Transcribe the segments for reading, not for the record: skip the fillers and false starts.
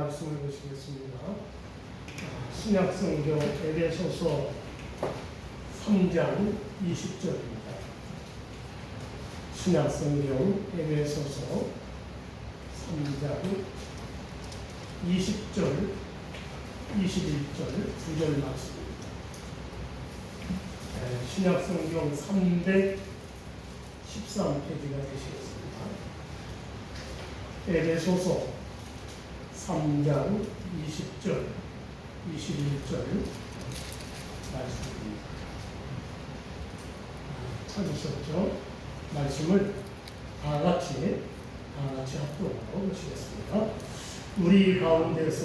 말씀을 보시겠습니다. 신약성경 에베소서 3장 20절입니다. 신약성경 에베소서 3장 20절, 21절, 2절 말씀입니다. 신약성경 313페이지가 되시겠습니다. 에베소서 3장 20절, 21절 말씀입니다. 찾으셨죠? 말씀을 다 같이 합독으로 보시겠습니다. 우리 가운데서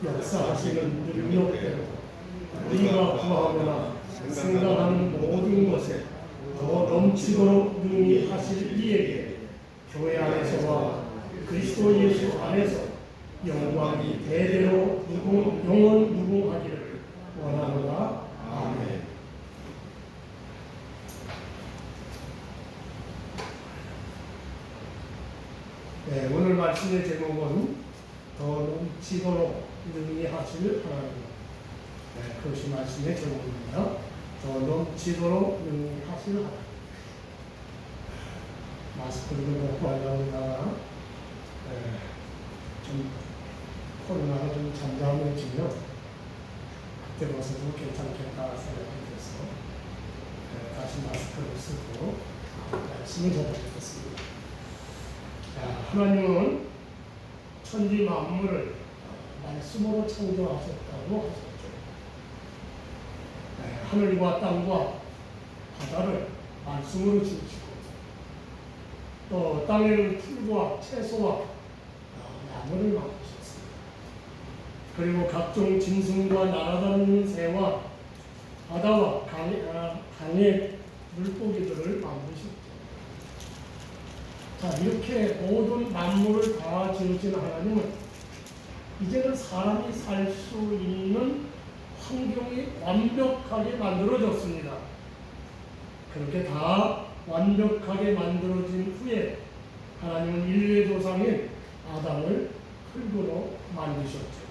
역사하시는 능력대로 우리가 구하거나 생각하는 모든 것에 더 넘치도록 능히 하실 이에게 교회 안에서와 그리스도 예수 안에서 영광이 대대로 영원 무궁하기를 원하노라. 아멘. 네, 오늘 말씀의 제목은 더 넘치도록 능히 하실 하나님. 네, 그것이 말씀의 제목입니다. 더 넘치도록 능히 하실 하나님. 마스크를 벗고 하려다가 좀 코로나가 좀 잠잠해지면 그때 벗어도 괜찮겠다 생각이 들어서 다시 마스크를 쓰고 말씀을 전하겠습니다. 하나님은 천지 만물을 말씀으로 창조하셨다고 하셨죠. 하늘과 땅과 바다를 말씀으로 지으시고 또 땅에는 풀과 채소와 나무를 만드셨습니다. 그리고 각종 짐승과 날아다니는 새와 바다와 강의 물고기들을 만드셨죠. 자, 이렇게 모든 만물을 다 지으신 하나님은 이제는 사람이 살 수 있는 환경이 완벽하게 만들어졌습니다. 그렇게 다 완벽하게 만들어진 후에 하나님은 인류의 조상인 아담을 흙으로 만드셨죠.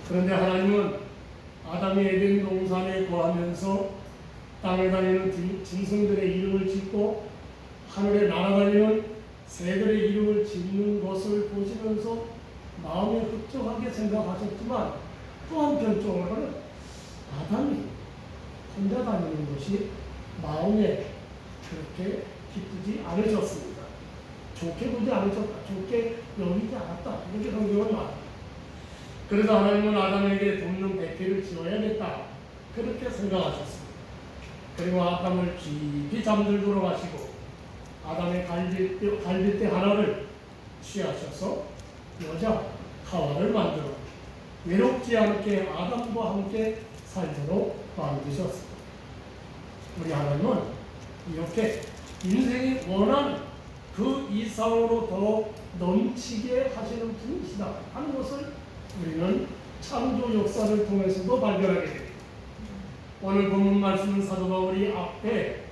그런데 하나님은 아담이 에덴 동산에 거하면서 땅에 다니는 짐승들의 이름을 짓고 하늘에 날아다니는 새들의 이름을 짓는 것을 보시면서 마음에 흡족하게 생각하셨지만 또 한편적으로는 아담이 혼자 다니는 것이 마음에 그렇게 기쁘지 않으셨습니다. 좋게 보지 않으셨다. 좋게 여기지 않았다. 이렇게 성경은 말합니다. 그래서 하나님은 아담에게 돕는 배필을 지어야겠다. 그렇게 생각하셨습니다. 그리고 아담을 깊이 잠들도록 하시고 아담의 갈빗대 하나를 취하셔서 여자 하와를 만들어 외롭지 않게 아담과 함께 살도록 만드셨습니다. 우리 하나님은 이렇게 인생이 원하는 그 이상으로 더 넘치게 하시는 분이시다 하는 것을 우리는 창조 역사를 통해서도 발견하게 됩니다. 오늘 본문 말씀은 사도 바울이 앞에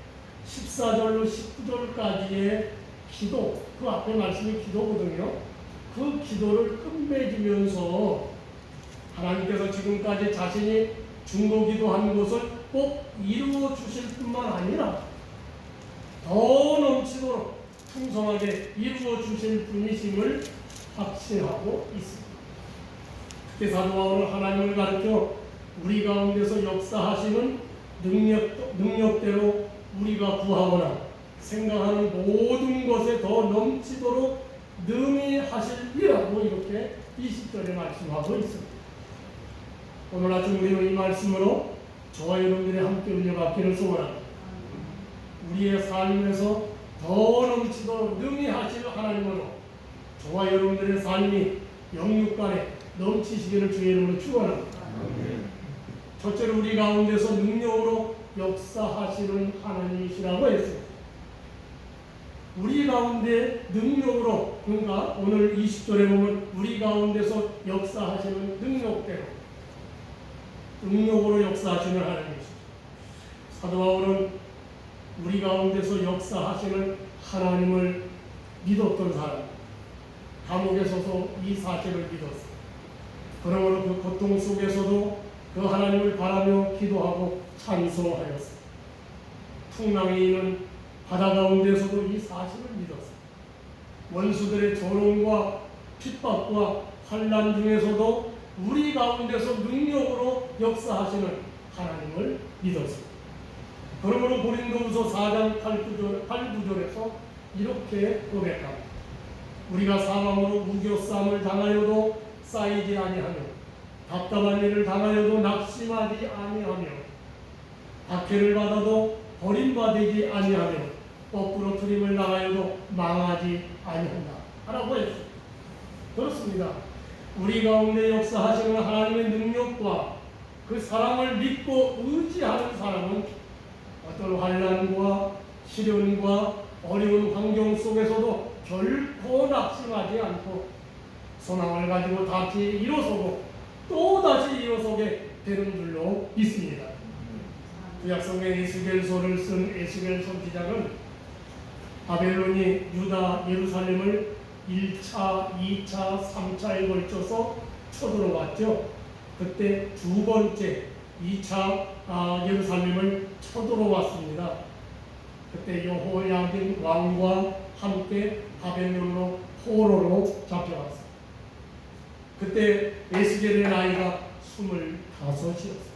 14절로 19절까지의 기도, 그 앞에 말씀이 기도거든요. 그 기도를 끝맺으면서 하나님께서 지금까지 자신이 중보기도한 것을 꼭 이루어 주실 뿐만 아니라 더 넘치도록 풍성하게 이루어 주실 분이심을 확신하고 있습니다. 특히 사도 바울은 하나님을 가르쳐 우리 가운데서 역사하시는 능력대로 우리가 구하거나 생각하는 모든 것에 더 넘치도록 능히 하실이라고 이렇게 20절에 말씀하고 있습니다. 오늘 아침 우리는 이 말씀으로 저와 여러분들이 함께 은혜 받기를 소원합니다. 우리의 삶에서 더 넘치도록 능히 하실 하나님으로 저와 여러분들의 삶이 영육간에 넘치시기를 주의 이름으로 축원합니다. 첫째로 우리 가운데서 능력으로 역사하시는 하나님이시라고 했습니다. 우리 가운데 능력으로, 그러니까 오늘 20절에 보면 우리 가운데서 역사하시는 능력으로 역사하시는 하나님이시죠. 사도 바울은 우리 가운데서 역사하시는 하나님을 믿었던 사람, 감옥에서도 이 사실을 믿었어요. 그러므로 그 고통 속에서도 그 하나님을 바라며 기도하고 찬송하였어요. 풍랑이 있는 바다 가운데서도 이 사실을 믿었어요. 원수들의 조롱과 핍박과 환난 중에서도 우리 가운데서 능력으로 역사하시는 하나님을 믿었습니다. 그러므로 고린도후서 4장 8구절에서 이렇게 고백합니다. 우리가 사망으로 무교싸움을 당하여도 쌓이지 아니하며 답답한 일을 당하여도 낙심하지 아니하며 박해를 받아도 버림받지 아니하며 거꾸로 트림을 당하여도 망하지 아니한다 라고 했습니다. 그렇습니다. 우리 가운데 역사하시는 하나님의 능력과 그 사랑을 믿고 의지하는 사람은 어떤 환난과 시련과 어려운 환경 속에서도 결코 낙심하지 않고 소망을 가지고 다시 일어서고 또다시 일어서게 되는 줄로 믿습니다. 구약성경 에스겔서를 쓴 에스겔 선지자는 바벨론이 유다 예루살렘을 1차, 2차, 3차에 걸쳐서 쳐들어왔죠. 그때 두 번째 2차 예루살렘을 쳐들어왔습니다. 그때 여호야긴 왕과 함께 바벨론으로 포로로 잡혀갔습니다. 그때 에스겔의 나이가 25이었습니다.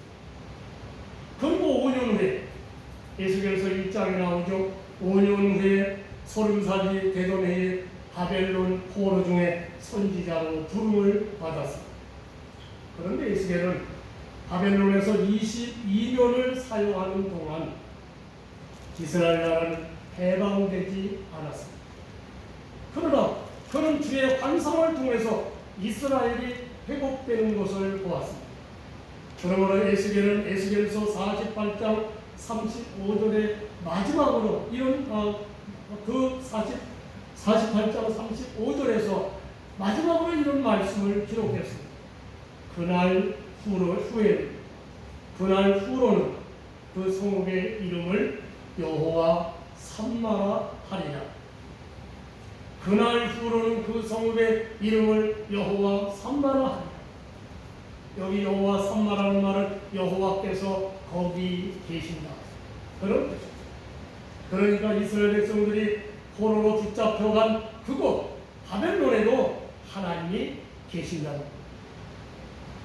그리고 5년 후에 에스겔서 1장에 나오죠. 5년 후에 30살이 되던 해에 바벨론 포로 중에 선지자로 부름을 받았습니다. 그런데 에스겔은 바벨론에서 22년을 사용하는 동안 이스라엘 나라는 해방되지 않았습니다. 그러나 그는 주의 환상을 통해서 이스라엘이 회복되는 것을 보았습니다. 그러므로 에스겔은 에스겔서 48장 35절의 마지막으로 이런 48장 35절에서 마지막으로 이런 말씀을 기록했습니다. 그날 후로는 그 성읍의 이름을 여호와 삼마라 하리라. 그날 후로는 그 성읍의 이름을 여호와 삼마라 하리라. 여기 여호와 삼마라는 말은 여호와께서 거기 계신다, 그런 뜻입니다. 그러니까 이스라엘 백성들이 포로로 붙잡혀간 그곳 바벨론에도 하나님이 계신다는 겁니다.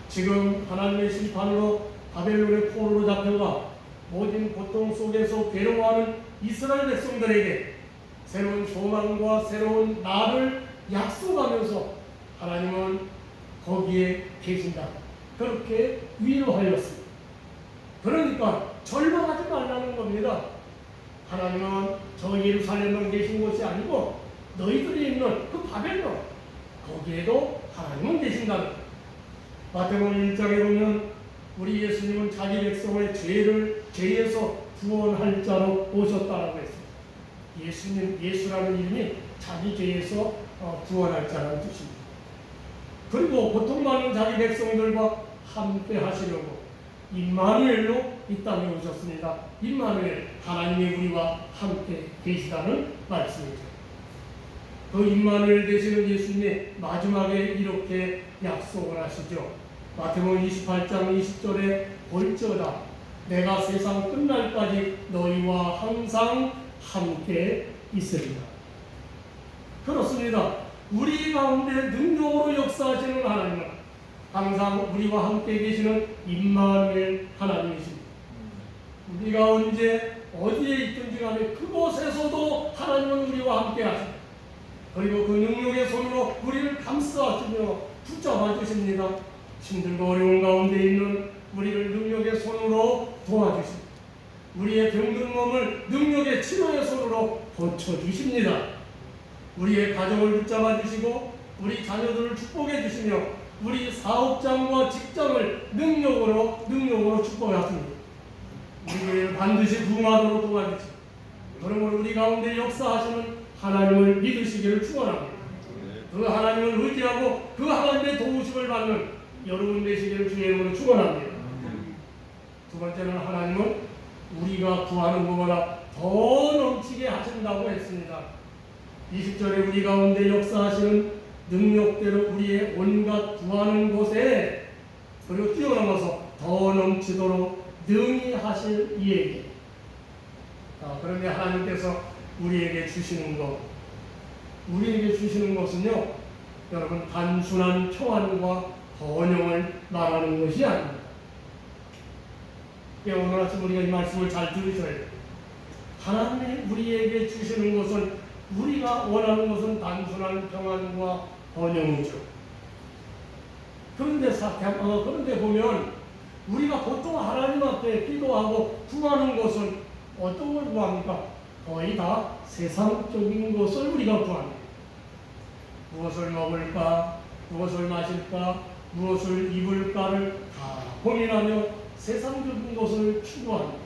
지금 하나님의 심판으로 바벨론의 포로로 잡혀가 모든 고통 속에서 괴로워하는 이스라엘 백성들에게 새로운 소망과 새로운 날을 약속하면서 하나님은 거기에 계신다, 그렇게 위로하였습니다. 그러니까 절망하지 말라는 겁니다. 하나님은 저 예루살렘만 계신 곳이 아니고 너희들이 있는 그 바벨론, 거기에도 하나님은 계신다는 겁니다. 마태복음 1장에 보면 우리 예수님은 자기 백성의 죄에서 구원할 자로 오셨다라고 했습니다. 예수라는 이름이 자기 죄에서 구원할 자라는 뜻입니다. 그리고 고통받는 자기 백성들과 함께 하시려고 임마누엘로 이 땅에 오셨습니다. 임마누엘, 하나님이 우리와 함께 계시다는 말씀이죠. 그 임마누엘 되시는 예수님이 마지막에 이렇게 약속을 하시죠. 마태복음 28장 20절에 볼지어다 내가 세상 끝날까지 너희와 항상 함께 있으리라. 그렇습니다. 우리 가운데 능력으로 역사하시는 하나님은 항상 우리와 함께 계시는 임마누엘 하나님이십니다. 우리가 언제 어디에 있든지 간에 그곳에서도 하나님은 우리와 함께 하십니다. 그리고 그 능력의 손으로 우리를 감싸주며 붙잡아 주십니다. 힘들고 어려운 가운데 있는 우리를 능력의 손으로 도와주십니다. 우리의 병든 몸을 능력의 치료의 손으로 고쳐주십니다. 우리의 가정을 붙잡아 주시고 우리 자녀들을 축복해 주시며 우리 사업장과 직장을 능력으로 축복하십니다. 우리를 반드시 부흥하도록 도와주십니다. 그러므로 우리 가운데 역사하시는 하나님을 믿으시기를 축원합니다. 그 하나님을 의지하고 그 하나님의 도우심을 받는 여러분 되시기를 주의 이름으로 축원합니다. 두 번째는 하나님은 우리가 구하는 것보다 더 넘치게 하신다고 했습니다. 20절에 우리 가운데 역사하시는 능력대로 우리의 온갖 구하는 곳에 그리고 뛰어넘어서 더 넘치도록 능히 하실 이에게. 그런데 하나님께서 우리에게 주시는 것은요, 여러분 단순한 평안과 번영을 말하는 것이 아닙니다. 오늘 아침 우리가 이 말씀을 잘 들으셔야 돼요. 하나님이 우리에게 주시는 것은, 우리가 원하는 것은 단순한 평안과 번영이죠. 그런데 보면 우리가 보통 하나님 앞에 기도하고 구하는 것은 어떤 걸 구합니까? 거의 다 세상적인 것을 우리가 구합니다. 무엇을 먹을까, 무엇을 마실까, 무엇을 입을까를 다 고민하며 세상적인 것을 추구합니다.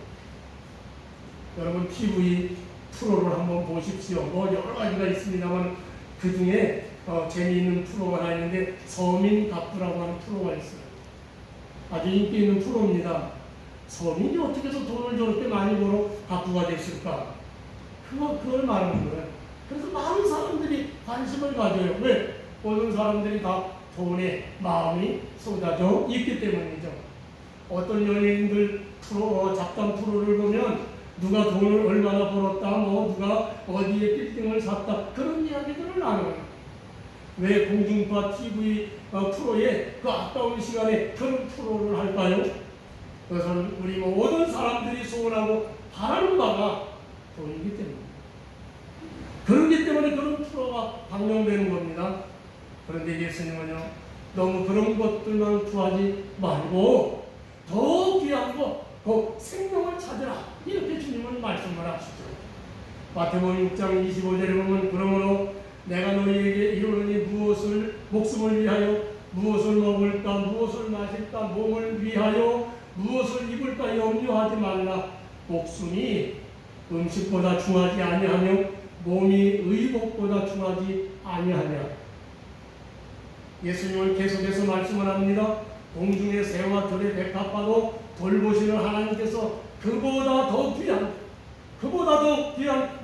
여러분 TV 프로를 한번 보십시오. 여러 가지가 있습니다만 그 중에 재미있는 프로가 하나 있는데 서민갑부라고 하는 프로가 있어요. 아주 인기 있는 프로입니다. 서민이 어떻게 해서 돈을 저렇게 많이 벌어 갑부가 됐을까? 그걸 말하는 거예요. 그래서 많은 사람들이 관심을 가져요. 왜? 모든 사람들이 다 돈에 마음이 쏟아져 있기 때문이죠. 어떤 연예인들 잡담 프로를 보면 누가 돈을 얼마나 벌었다, 누가 어디에 빌딩을 샀다, 그런 이야기들을 나눠요. 왜 공중파 TV 프로에 그 아까운 시간에 그런 프로를 할까요? 그것은 우리 모든 사람들이 소원하고 바라는 바가 돈이기 때문에. 그렇기 때문에 그런 프로가 방영되는 겁니다. 그런데 예수님은요, 너무 그런 것들만 구하지 말고 더 귀한 거, 그 생명을 찾으라, 이렇게 주님은 말씀을 하시죠. 마태복음 6장 25절에 보면 그러므로 내가 너희에게 이르노니 목숨을 위하여 무엇을 먹을까, 무엇을 마실까, 몸을 위하여 무엇을 입을까 염려하지 말라. 목숨이 음식보다 중하지 아니하며 몸이 의복보다 중하지 아니하냐. 예수님은 계속해서 말씀을 합니다. 공중의 새와 들의 백합화도 돌보시는 하나님께서 그보다 더 귀한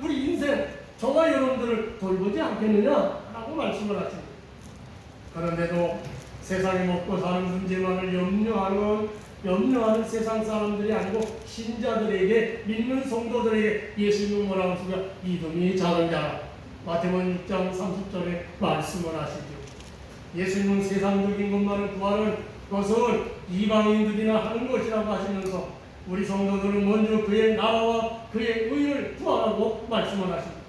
우리 인생, 저와 여러분들을 돌보지 않겠느냐라고 말씀을 하십니다. 그런데도 세상에 먹고 사는 문제만을 염려하는 세상 사람들이 아니고 신자들에게, 믿는 성도들에게 예수님은 뭐라고 하시냐? 믿음이 작은 자라. 마태복음 6장 30절에 말씀을 하시죠. 예수님은 세상적인 것만을 구하는 것은 이방인들이나 하는 것이라고 하시면서 우리 성도들은 먼저 그의 나라와 그의 의를 구하라고 말씀을 하십니다.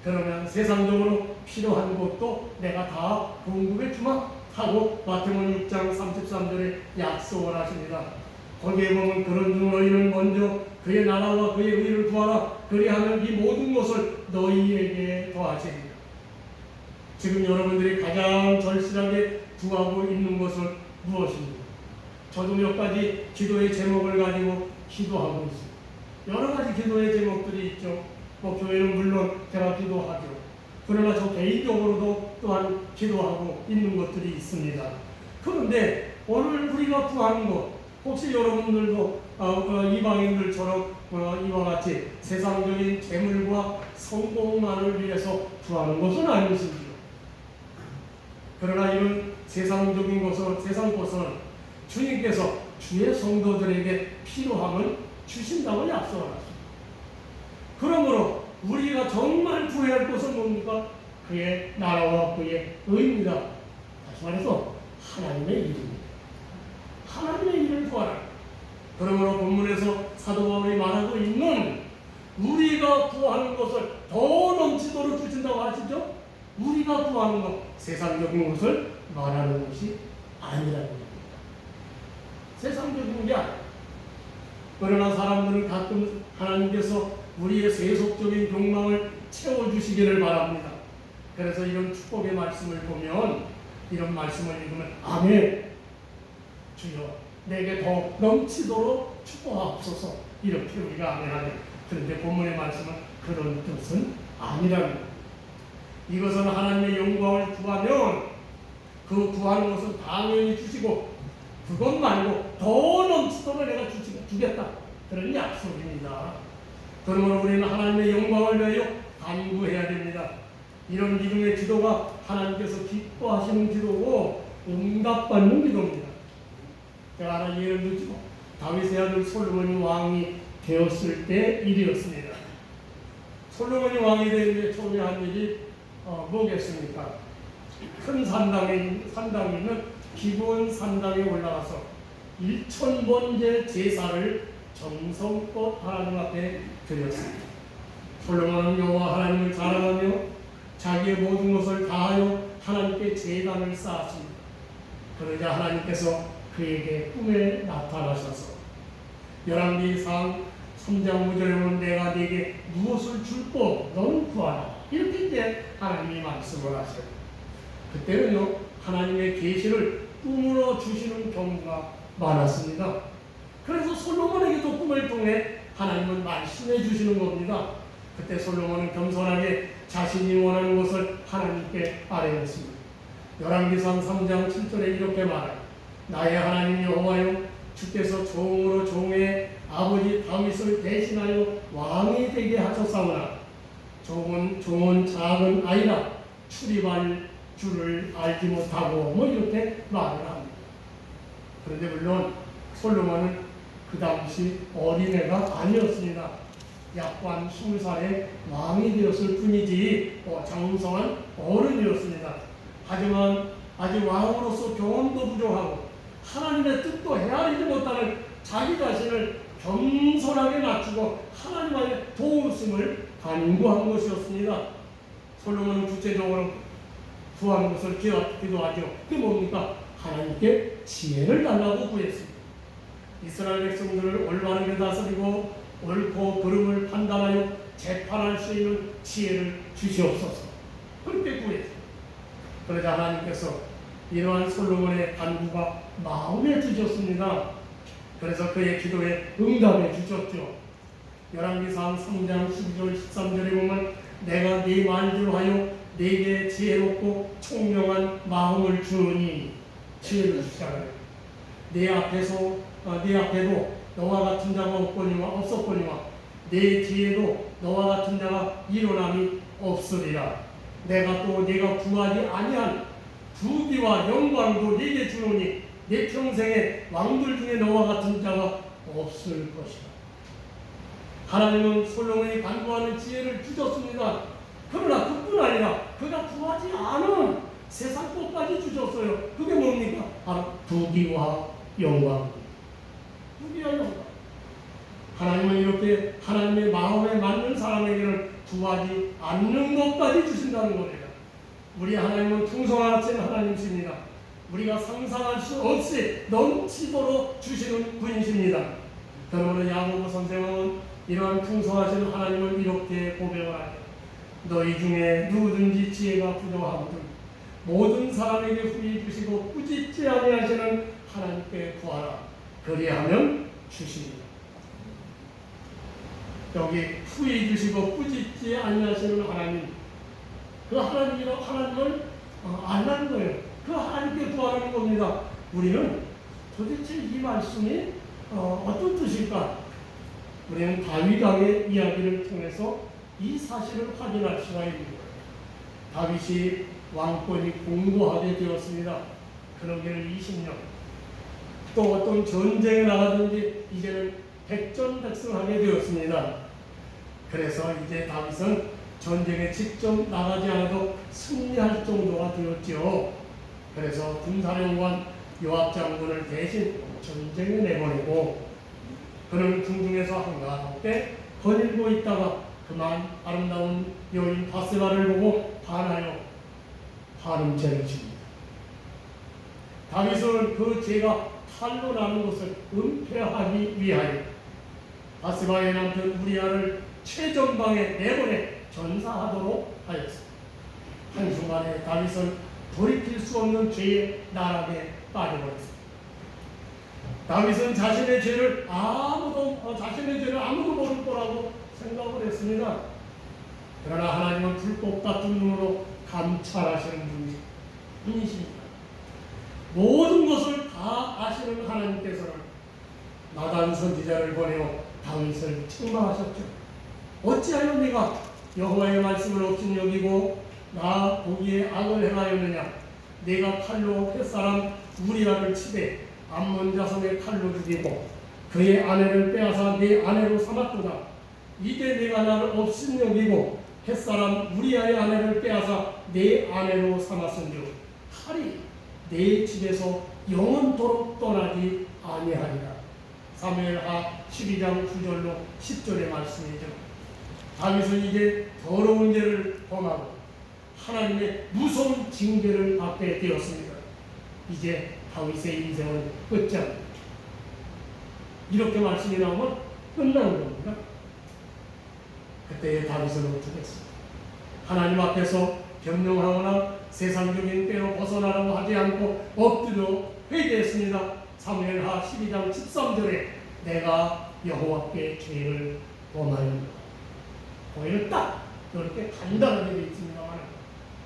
그러면 세상적으로 필요한 것도 내가 다 공급해 주마 하고 마태복음 6장 33절에 약속을 하십니다. 거기에 보면 그런 너희는 먼저 그의 나라와 그의 의를 구하라. 그리하면 이 모든 것을 너희에게 더하시리라. 지금 여러분들이 가장 절실하게 구하고 있는 것은 무엇입니까? 저도 몇 가지 기도의 제목을 가지고 기도하고 있습니다. 여러 가지 기도의 제목들이 있죠. 교회는 물론 제가 기도하죠. 그러나 저 개인적으로도 또한 기도하고 있는 것들이 있습니다. 그런데 오늘 우리가 구하는 것, 혹시 여러분들도 이방인들처럼 이와 같이 세상적인 재물과 성공만을 위해서 구하는 것은 아니십니다. 그러나 이런 세상적인 것은, 세상 것은 주님께서 주의 성도들에게 필요함을 주신다고 약속을 하십니다. 그러므로 우리가 정말 구해야 할 것은 뭡니까? 그의 나라와 그의 의입니다. 다시 말해서 하나님의 일입니다. 하나님의 일을 구하라. 그러므로 본문에서 사도 바울이 말하고 있는 우리가 구하는 것을 더 넘치도록 주신다고 하시죠? 우리가 구하는 것, 세상적인 것을 말하는 것이 아니라는 겁니다. 세상적인 게 아니에요. 그러나 사람들은 가끔 하나님께서 우리의 세속적인 욕망을 채워주시기를 바랍니다. 그래서 이런 축복의 말씀을 보면, 이런 말씀을 읽으면 아멘, 주여 내게 더 넘치도록 축복하옵소서, 이렇게 우리가 아멘하네. 그런데 본문의 말씀은 그런 뜻은 아니라는 겁니다. 이것은 하나님의 영광을 구하면 그 구하는 것은 당연히 주시고, 그것 말고 더 넘치도록 내가 주겠다, 그런 약속입니다. 그러므로 우리는 하나님의 영광을 위하여 간구해야 됩니다. 이런 믿음의 기도가 하나님께서 기뻐하시는 기도고 응답받는 기도입니다. 제가 하나 예를 들죠. 다윗의 아들 솔로몬이 왕이 되었을 때 일이었습니다. 솔로몬이 왕이 되는데 처음에 한 일이 뭐겠습니까? 큰 산당에 있는 기브온 산당에 올라가서 1000번째 제사를 정성껏 하나님 앞에 드렸습니다. 솔로몬은 여호와 하나님을 자랑하며 자기의 모든 것을 다하여 하나님께 제단을 쌓았습니다. 그러자 하나님께서 그에게 꿈에 나타나셔서 열왕기상 3장 5절에 보면 내가 네게 무엇을 줄고 너는 구하라 이렇게 이제 하나님이 말씀을 하셔요. 그때는요 하나님의 계시를 꿈으로 주시는 경우가 많았습니다. 그래서 솔로몬에게도 꿈을 통해 하나님은 말씀해 주시는 겁니다. 그때 솔로몬은 겸손하게 자신이 원하는 것을 하나님께 아뢰었습니다. 열왕기상 3장 7절에 이렇게 말해요. 나의 하나님 여호와여 주께서 종으로 종의 아버지 다윗을 대신하여 왕이 되게 하셨사오나 종은 작은 아이라 출입할 줄을 알지 못하고 뭐 이렇게 말을 합니다. 그런데 물론 솔로몬은 그 당시 어린애가 아니었습니다. 약관 20살에 왕이 되었을 뿐이지 장성한 어른이었습니다. 하지만 아직 왕으로서 경험도 부족하고 하나님의 뜻도 헤아리지 못하는 자기 자신을 겸손하게 낮추고 하나님의 도우심을 간구한 것이었습니다. 솔로몬은 구체적으로 구하는 것을 기도하죠. 그게 뭡니까? 하나님께 지혜를 달라고 구했습니다. 이스라엘 백성들을 올바르게 다스리고 옳고 그름을 판단하여 재판할 수 있는 지혜를 주시옵소서. 그렇게 구했습니다. 그러자 하나님께서 이러한 솔로몬의 간구가 마음에 드셨습니다. 그래서 그의 기도에 응답해 주셨죠. 열왕기상 3장 12절 13절에 보면 내가 네 말대로 하여 네게 지혜롭고 총명한 마음을 주니 지혜를 주시잖아요. 네 앞에도 너와 같은 자가 없었거니와 네 뒤에도 너와 같은 자가 일어남이 없으리라. 내가 또 네가 구하지 아니한 부귀와 영광도 네게 주노니 내 평생에 왕들 중에 너와 같은 자가 없을 것이다. 하나님은 솔로몬이 간구하는 지혜를 주셨습니다. 그러나 그뿐 아니라 그가 구하지 않은 세상 것까지 주셨어요. 그게 뭡니까? 바로 부귀와 영광. 부귀와 영광. 하나님은 이렇게 하나님의 마음에 맞는 사람에게는 구하지 않는 것까지 주신다는 겁니다. 우리 하나님은 풍성하신 하나님이십니다. 우리가 상상할 수 없이 넘치도록 주시는 분이십니다. 그러므로 야고보 선생은 이러한 풍성하신 하나님을 이렇게 고백을 하죠. 너희 중에 누구든지 지혜가 부족하거든 모든 사람에게 후히 주시고 꾸짖지 아니하시는 하나님께 구하라. 그리하면 주시리라. 여기 후히 주시고 꾸짖지 아니하시는 하나님, 그 하나님을 안다는 거예요. 그 하나님께 구하는 겁니다. 우리는 도대체 이 말씀이 어떤 뜻일까? 우리는 다윗 왕의 이야기를 통해서 이 사실을 확인할 수가 있는 거예요. 다윗이 왕권이 공고하게 되었습니다. 그러기를 20년. 또 어떤 전쟁에 나가든지 이제는 백전백승하게 되었습니다. 그래서 이제 다윗은 전쟁에 직접 나가지 않아도 승리할 정도가 되었죠. 그래서 군사령관 요압 장군을 대신 전쟁에 내보내고 그는 궁중에서 한가롭게 거닐고 있다가 그만 아름다운 여인 바세바를 보고 반하여 한음죄를 집니다. 다윗은 그 죄가 칼로 나는 것을 은폐하기 위하여 바세바의 남편 우리아를 최전방에 내보내 전사하도록 하였습니다. 한순간에 다윗은 돌이킬 수 없는 죄의 나락에 빠져버렸습니다. 다윗은 자신의 죄를 아무도 모를 거라고 생각을 했습니다. 그러나 하나님은 불꽃 같은 눈으로 감찰하시는 분이십니다. 모든 것을 다 아시는 하나님께서는 나단 선지자를 보내어 다윗을 책망하셨죠. 어찌하여 네가 여호와의 말씀을 없인 여기고 나 보기에 악을 행하였느냐? 내가 칼로 햇사람 우리아를 치되 암몬 자손의 칼로 죽이고 그의 아내를 빼앗아 내 아내로 삼았도다. 이제 내가 나를 업신여기고 햇사람 우리아의 아내를 빼앗아 내 아내로 삼았은즉 칼이 내 집에서 영원토록 떠나지 아니하리라. 사무엘하 12장 9절로 10절의 말씀이죠. 다윗은 이제 더러운 죄를 범하고 하나님의 무서운 징계를 받게 되었습니다. 이제 다윗의 인생은 끝장입니다. 이렇게 말씀이 나오면 끝나는 겁니다. 그때 다윗은 어떻게 했습니까? 하나님 앞에서 변명하거나 세상적인 때로 벗어나라고 하지 않고 엎드려 회개했습니다. 사무엘하 12장 13절에 내가 여호와께 죄를 범하였노라. 거기는 딱 이렇게 간단하게 되어 있습니다만,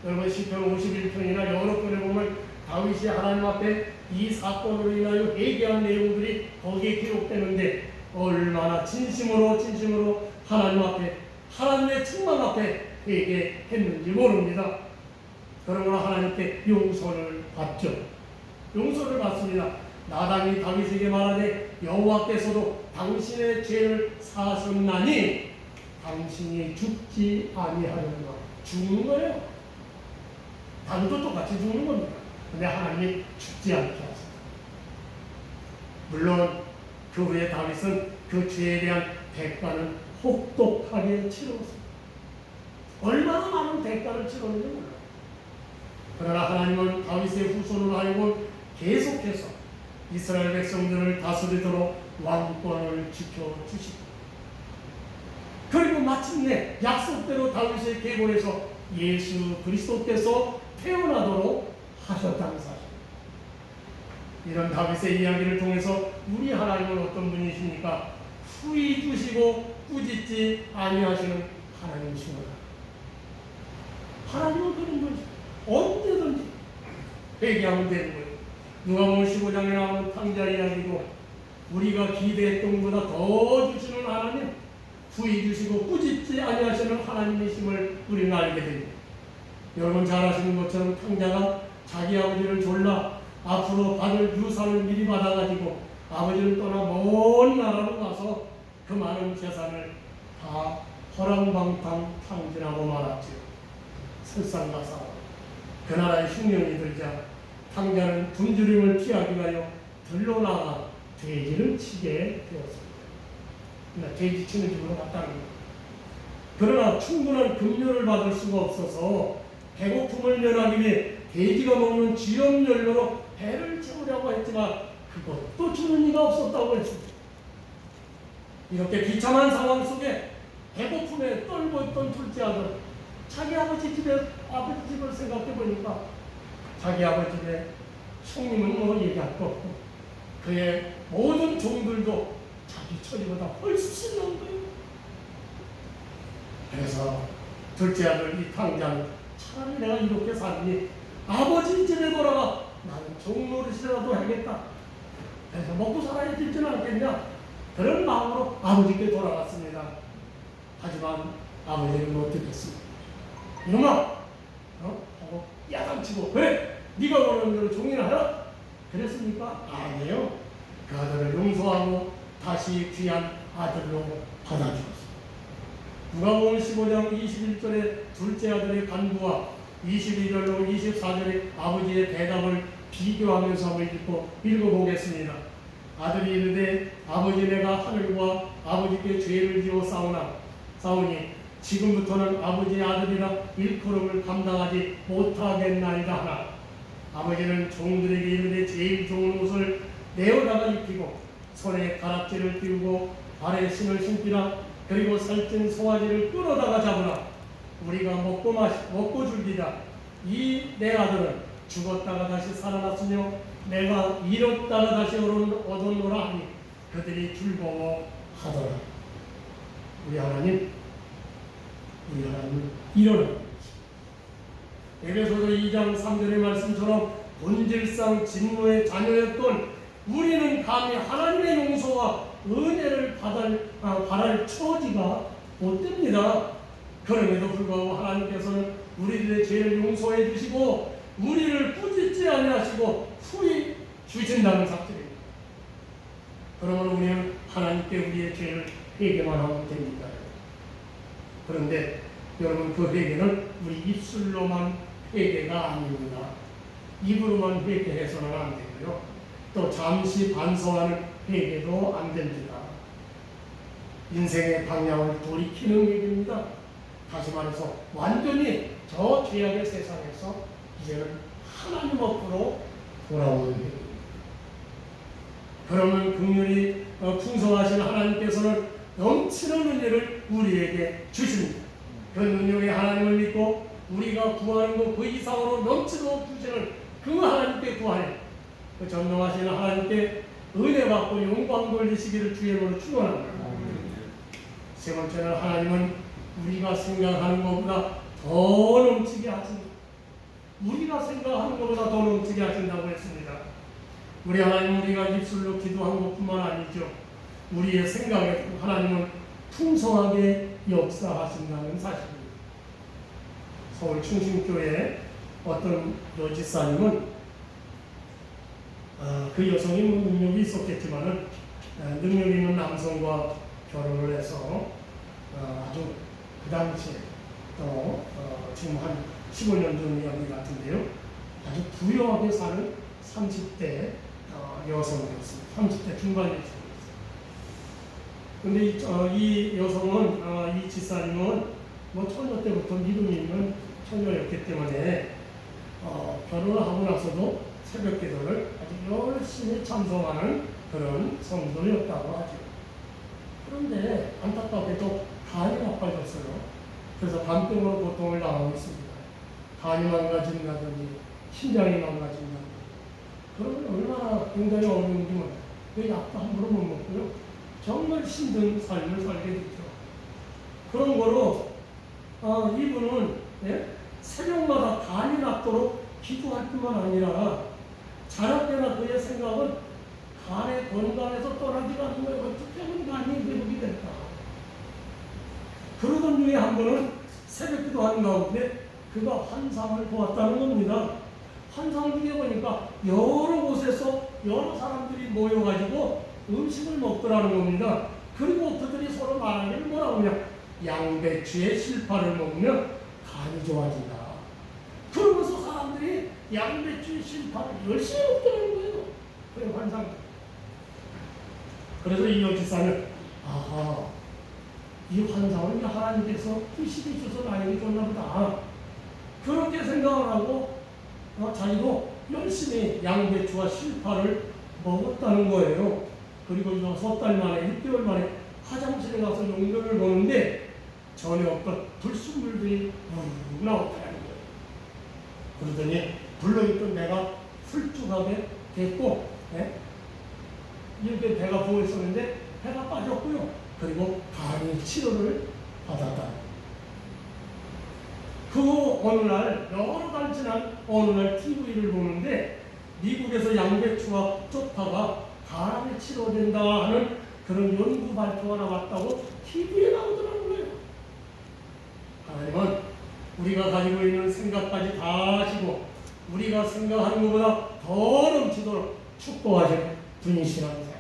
여러분 시편 51편이나 여러 편에 보면 다윗이 하나님 앞에 이 사건으로 인하여 회개한 내용들이 거기에 기록되는데 얼마나 진심으로 하나님 앞에, 하나님의 충만 앞에 회개했는지 모릅니다. 그러나 하나님께 용서를 받죠. 용서를 받습니다. 나단이 다윗에게 말하되 여호와께서도 당신의 죄를 사하셨나니 당신이 죽지 아니하려니와. 죽는 거예요. 다윗도 똑같이 죽는 겁니다. 근데 하나님이 죽지 않게 하셨다. 물론 그 후에 다윗은 그 죄에 대한 대가는 혹독하게 치렀습니다. 얼마나 많은 대가를 치렀는지 몰라요. 그러나 하나님은 다윗의 후손으로 하여금 계속해서 이스라엘 백성들을 다스리도록 왕권을 지켜주시고, 그리고 마침내 약속대로 다윗의 계보에서 예수 그리스도께서 태어나도록 하셨다는 사실. 이런 다윗의 이야기를 통해서 우리 하나님은 어떤 분이십니까? 후히 주시고 꾸짖지 아니하시는 하나님이십니다. 하나님은 그런 분이십니다. 언제든지 회개하면 되는 거예요. 누가복음 15장에 나오는 탕자 이야기도 우리가 기대했던 것보다 더 주시는 하나님, 후히 주시고 꾸짖지 아니하시는 하나님이심을 우리는 알게 됩니다. 여러분 잘 아시는 것처럼 탕자가 자기 아버지를 졸라 앞으로 받을 유산을 미리 받아가지고 아버지를 떠나 먼 나라로 가서 그 많은 재산을 다 허랑방탕 탕진하고 말았죠. 설상가사. 그 나라의 흉년이 들자 탕자는 굶주림을 피하기 위하여 들로 나가 돼지를 치게 되었습니다. 그러나 돼지 치는 집으로 갔다는 겁니다. 그러나 충분한 급료를 받을 수가 없어서 배고픔을 면하기 위해 돼지가 먹는 쥐염연료로 배를 채우려고 했지만 그것도 주는 이가 없었다고 했습니다. 이렇게 비참한 상황 속에 배고픔에 떨고 있던 둘째 아들, 자기 아버지 집을 생각해 보니까 자기 아버지 집에 손님은 뭐 얘기할 거 없고 그의 모든 종들도 자기 처지보다 훨씬 나은 거예요. 그래서 둘째 아들 이 탕자는 차라리 내가 이렇게 살니 아버지 집에 돌아가 나는 종노릇이라도 하겠다. 그래서 먹고 살아야 되지는 않겠냐. 그런 마음으로 아버지께 돌아갔습니다. 하지만 아버지는 못 듣겠습니다. 이놈아, 하고 야단치고 그래, 네가 원하는 대로 종이나 해라. 그랬습니까? 아니에요. 그 아들을 용서하고 다시 귀한 아들로 받아주었습니다. 누가복음 15장 21절에 둘째 아들의 간구와 22절로 24절의 아버지의 대답을 비교하면서 한번 읽어보겠습니다. 아들이 이르되 아버지 내가 하늘과 아버지께 죄를 지어 싸우니 지금부터는 아버지의 아들이라 일컬음을 감당하지 못하겠나이다 하나 아버지는 종들에게 이르되 제일 좋은 옷을 내어다가 입히고 손에 가락지를 띄우고 발에 신을 신기라 그리고 살찐 송아지를 끌어다가 잡으라. 우리가 먹고 즐기자. 이 내 아들은 죽었다가 다시 살아났으며 내가 잃었다가 다시 얻었노라 하니 그들이 즐거워하더라. 우리 하나님은 일어나는 에베소서 2장 3절의 말씀처럼 본질상 진노의 자녀였던 우리는 감히 하나님의 용서와 은혜를 바랄 처지가 못 됩니다. 그럼에도 불구하고 하나님께서는 우리들의 죄를 용서해 주시고 우리를 꾸짖지 아니하시고 후히 주신다는 사실입니다. 그러면 우리는 하나님께 우리의 죄를 회개만 하면 됩니다. 그런데 여러분, 그 회개는 우리 입술로만 회개가 아닙니다. 입으로만 회개해서는 안 되고요. 또 잠시 반성하는 회개도 안 됩니다. 인생의 방향을 돌이키는 회개입니다. 다시 말해서 완전히 저 죄악의 세상에서 이제는 하나님 앞으로 돌아오는 회개입니다. 그러면 긍휼히 풍성하신 하나님께서는 넘치는 은혜를 우리에게 주십니다. 그 능력의 하나님을 믿고 우리가 구하는 것 그 이상으로 넘치도록 주시는 그 하나님께 구하여 그 전능하신 하나님께 은혜 받고 영광 돌리시기를 주의 이름으로 축원합니다. 세 번째는 하나님은 우리가 생각하는 것보다 더 넘치게 하십니다. 우리가 생각하는 것보다 더 넘치게 하신다고 했습니다. 우리 하나님, 우리가 입술로 기도한 것뿐만 아니죠. 우리의 생각에 하나님은 풍성하게 역사하신다는 사실입니다. 서울 충신교회 어떤 여지사님은 그 여성이 능력이 있었겠지만은 능력 있는 남성과 결혼을 해서 아주 그 당시에 또 지금 한 15년 전 이야기 같은데요. 아주 부유하게 사는 30대 여성이었습니다. 30대 중반 여성이었습니다. 근데 이 여성은, 이 지사님은 뭐 처녀 때부터 믿음이 있는 처녀였기 때문에 결혼을 하고 나서도 새벽 기도를 아주 열심히 참석하는 그런 성도였다고 하죠. 그런데 안타깝게도 간이 나빠졌어요. 그래서 간병으로 고통을 당하고 있습니다. 간이 망가진다든지 심장이 망가진다든지 그러면 얼마나 굉장히 어려운지 몰라요. 그 약도 함부로 못 먹고요. 정말 힘든 삶을 살게 되죠. 그런 거로 이분은 새벽마다 간이 낫도록 기도할 뿐만 아니라 자랍게나 그의 생각은 간의 건강에서 떠나지가 않는 거예요. 어떻게 하면 간이 회복이 될까? 그러던 중에 한 번은 새벽 기도하는 가운데 그가 환상을 보았다는 겁니다. 환상을 중에 보니까 여러 곳에서 여러 사람들이 모여가지고 음식을 먹더라는 겁니다. 그리고 그들이 서로 말하기를 뭐라고 하냐? 양배추의 실파를 먹으면 간이 좋아진다. 그러면서 사람들이 양배추의 실파를 열심히 먹더라는 거예요. 그래 환상. 그래서 이 여지사는 이 환상은 하나님께서 뜻이 있어서 나에게 줬나 보다. 그렇게 생각을 하고 자기도 열심히 양배추와 실파를 먹었다는 거예요. 그리고 6달 만에, 6개월 만에 화장실에 가서 용변을 보는데 전에 없던 불순물들이 나왔다는 거예요. 그러더니 불러있던 배가 훌쭉하게 됐고, 이렇게 배가 부어 있었는데 배가 빠졌고요. 그리고 간이 치료를 받았다. 그 어느 날, 여러 달 지난 어느 날 TV를 보는데 미국에서 양배추와 쪽파가 간암에 치료된다 하는 그런 연구 발표가 나왔다고 TV에 나오더라는 거예요. 하나님은 우리가 가지고 있는 생각까지 다 하시고 우리가 생각하는 것보다 더 넘치도록 축복하시는 분이시라는 사실.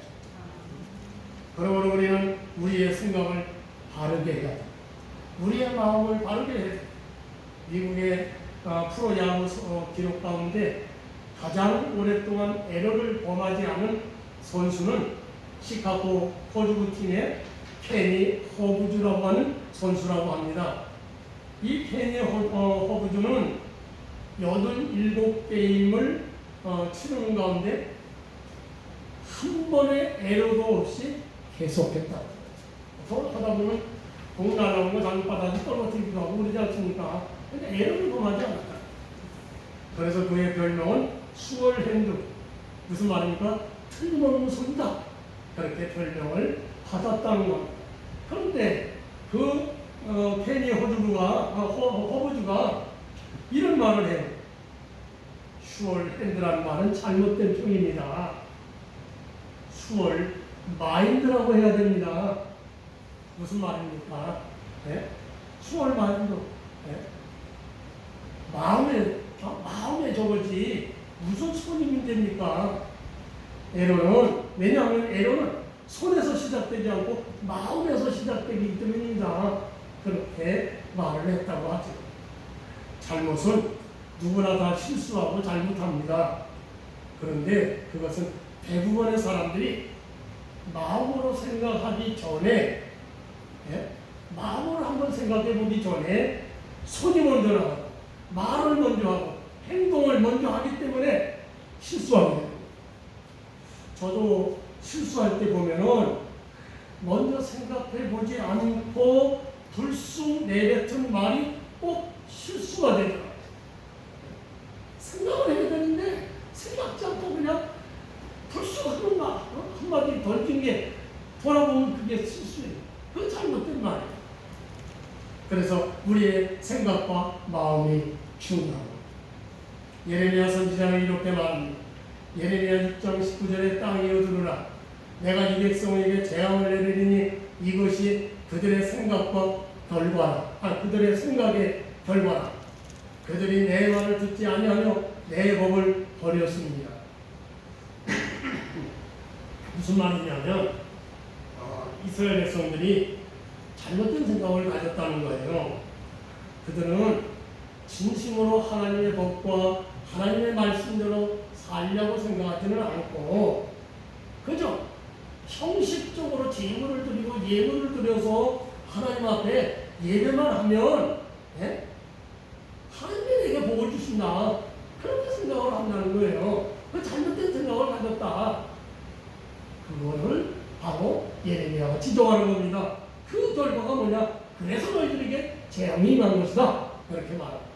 그러므로 우리는 우리의 생각을 바르게 해야 돼. 우리의 마음을 바르게 해야 돼. 미국의 프로야구 기록 가운데 가장 오랫동안 에러를 범하지 않은 선수는 시카고 포즈부 팀의 케니 허브주라고 하는 선수라고 합니다. 이 케니 허브주는 87게임을 치르는 가운데 한 번의 에러도 없이 계속했다. 하다 보면 공 날아오는 거 장바닥이 떨어뜨리기도 하고 그러지 않습니까? 근데 에러를 범하지 않았다. 그래서 그의 별명은 수월핸드. 무슨 말입니까? 틀림없는 손이다. 그렇게 별명을 받았다는 겁니다. 그런데 그 케니 허브주가 이런 말을 해요. 수월핸드라는 말은 잘못된 표현입니다. 수월 마인드라고 해야 됩니다. 무슨 말입니까? 수월 마인드. 마음에 저거지 무슨 손님이 됩니까? 애로는 왜냐하면 애로는 손에서 시작되지 않고 마음에서 시작되기 때문입니다. 그렇게 말을 했다고 하죠. 잘못은 누구나 다 실수하고 잘못합니다. 그런데 그것은 대부분의 사람들이 마음으로 생각하기 전에 마음으로 한번 생각해 보기 전에 손이 먼저 나가고 말을 먼저 하고 행동을 먼저 하기 때문에 실수하게 됩니다. 저도 실수할 때 보면은 먼저 생각해 보지 않고 불쑥 내뱉은 말이 꼭 실수가 되더라고요. 생각을 해야 되는데 생각지 않고 그냥 불쑥 하는 말 한마디 던진 게 돌아보면 그게 실수예요. 그건 잘못된 말이에요. 그래서 우리의 생각과 마음이 중요하고 예레미야 선지자는 이렇게 말합니다. 예레미야 6장 19절에 땅이여 들으라. 내가 이 백성에게 재앙을 내리니 이것이 그들의 생각과 결과라. 그들의 생각의 결과라. 그들이 내 말을 듣지 아니하며 내 법을 버렸습니다. 무슨 말이냐면 이스라엘 백성들이 잘못된 생각을 가졌다는 거예요. 그들은 진심으로 하나님의 법과 하나님의 말씀대로 살려고 생각하지는 않고 그저 형식적으로 제물을 드리고 예물을 드려서 하나님 앞에 예배만 하면 하나님이 내게 복을 주신다 그렇게 생각을 한다는 거예요. 그 잘못된 생각을 가졌다. 그거를 바로 예레미야가 지적하는 겁니다. 그 결과가 뭐냐? 그래서 너희들에게 재앙이 임한 것이다. 그렇게 말합니다.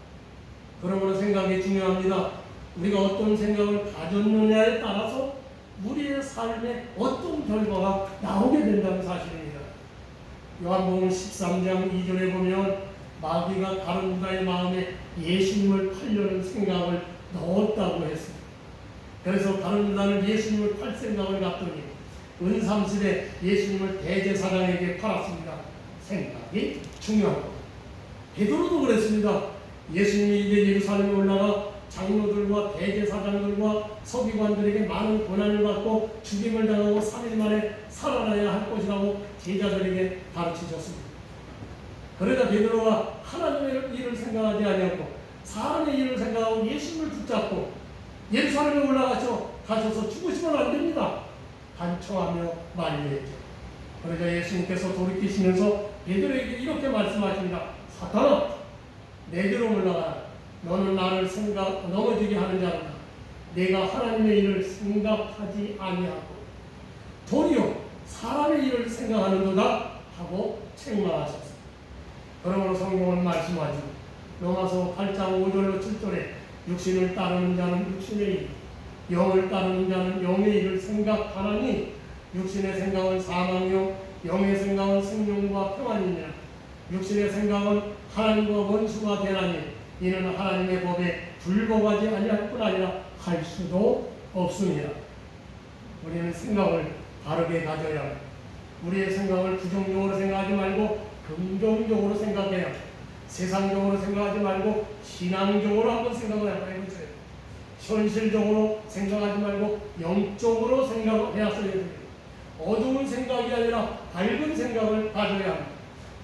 그러므로 생각이 중요합니다. 우리가 어떤 생각을 가졌느냐에 따라서 우리의 삶에 어떤 결과가 나오게 된다는 사실입니다. 요한복음 13장 2절에 보면 마귀가 다른 자의 마음에 예수님을 팔려는 생각을 넣었다고 했습니다. 그래서 다른 유다는 예수님을 팔 생각을 갖더니 은삼십에 예수님을 대제사장에게 팔았습니다. 생각이 중요한 겁니다. 베드로도 그랬습니다. 예수님이 이제 예루살렘에 올라가 장로들과 대제사장들과 서기관들에게 많은 고난을 받고 죽임을 당하고 3일 만에 살아나야 할 것이라고 제자들에게 가르치셨습니다. 그러자 베드로가 하나님의 일을 생각하지 아니하고 사람의 일을 생각하고 예수님을 붙잡고 예루살렘에 가셔서 죽으시면 안 됩니다. 간청하며 만류했죠. 그러자 예수님께서 돌이키시면서 베드로에게 이렇게 말씀하십니다. 사탄아, 내게로 물러가라. 너는 나를 넘어지게 하는 자로다. 내가 하나님의 일을 생각하지 아니하고 도리어 사람의 일을 생각하는도다 하고 책망하셨습니다. 그러므로 성경은 말씀하지 로마서 8장 5절로 7절에 육신을 따르는 자는 육신의 일, 영을 따르는 자는 영의 일을 생각하나니 육신의 생각은 사망이요 영의 생각은 생명과 평안이니라. 육신의 생각은 하나님과 원수가 되나니 이는 하나님의 법에 불복하지 아니할 뿐 아니라 할 수도 없습니다. 우리는 생각을 바르게 가져야 합니다. 우리의 생각을 부정적으로 생각하지 말고 긍정적으로 생각해야 합니다. 세상적으로 생각하지 말고 신앙적으로 한번 생각을 해보세요. 현실적으로 생각하지 말고 영적으로 생각해야 됩니다. 어두운 생각이 아니라 밝은 생각을 가져야 합니다.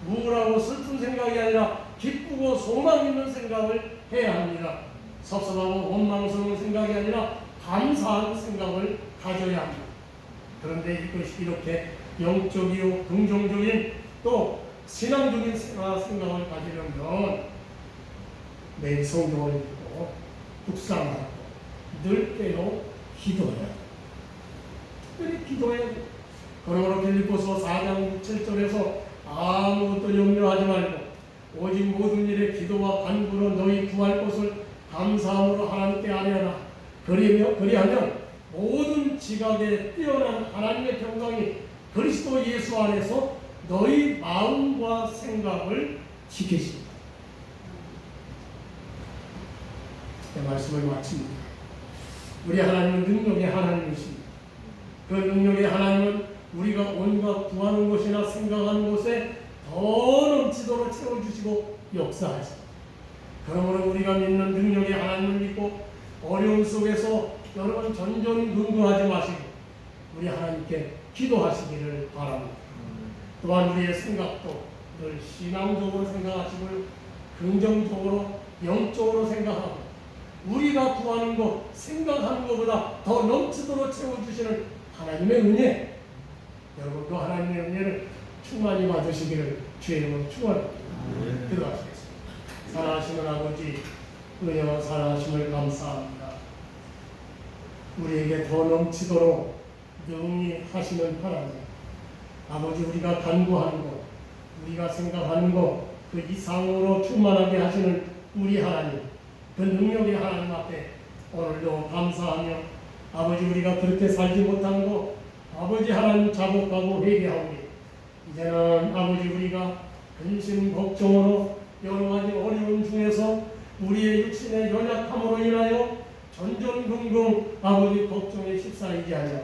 우울하고 슬픈 생각이 아니라 기쁘고 소망 있는 생각을 해야 합니다. 섭섭하고 원망스러운 생각이 아니라 감사한 생각을 가져야 합니다. 그런데 이것이 이렇게 영적이요 긍정적인 또 신앙적인 생각을 가지려면 매일 성경을 읽고 묵상하고 늘 깨어 기도해야 합니다. 특별히 기도해야 합니다. 그러므로 빌립보서 4장 7절에서 아무것도 염려하지 말고 오직 모든 일에 기도와 간구로 너희 구할 것을 감사함으로 하나님께 아뢰라. 그리하면 모든 지각에 뛰어난 하나님의 평강이 그리스도 예수 안에서 너희 마음과 생각을 지키십니다. 내 말씀을 마칩니다. 우리 하나님은 능력의 하나님이십니다. 그 능력의 하나님은 우리가 온갖 구하는 것이나 생각하는 곳에 더 넘치도록 채워주시고 역사하십니다. 그러므로 우리가 믿는 능력의 하나님을 믿고 어려움 속에서 여러분 전전긍긍하지 마시고 우리 하나님께 기도하시기를 바랍니다. 또한 우리의 생각도 늘 신앙적으로 생각하시고 긍정적으로 영적으로 생각하고 우리가 구하는 것, 생각하는 것보다 더 넘치도록 채워주시는 하나님의 은혜, 여러분도 하나님의 은혜를 충만히 받으시기를 주의 이름으로 축원합니다. 기도하시겠습니다. 사랑하시는 아버지, 은혜와 사랑하심을 감사합니다. 우리에게 더 넘치도록 능히 하시는 하나님, 아버지, 우리가 간구하는 것, 우리가 생각하는 것, 그 이상으로 충만하게 하시는 우리 하나님, 그 능력의 하나님 앞에 오늘도 감사하며 아버지, 우리가 그렇게 살지 못한 것 아버지 하나님 자복하고 회개하오니 이제는 아버지, 우리가 근심 걱정으로 여러 가지 어려움 중에서 우리의 육신의 연약함으로 인하여 전전긍긍 아버지 걱정에 휩싸이지 않냐,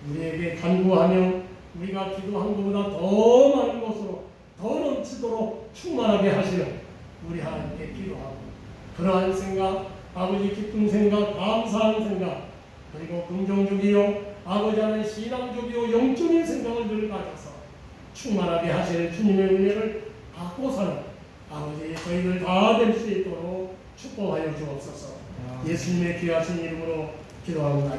우리에게 간구하며 우리가 기도한 것보다 더 많은 것으로 더 넘치도록 충만하게 하시는 우리 하나님께 기도하고, 그러한 생각, 아버지 기쁜 생각, 감사한 생각, 그리고 긍정적이요 아버지 하나님 신앙적이요 영적인 생각을 늘 가져서 충만하게 하시는 주님의 은혜를 받고 사는 아버지 저희들 다 될 수 있도록 축복하여 주옵소서. 예수님의 귀하신 이름으로 기도합니다.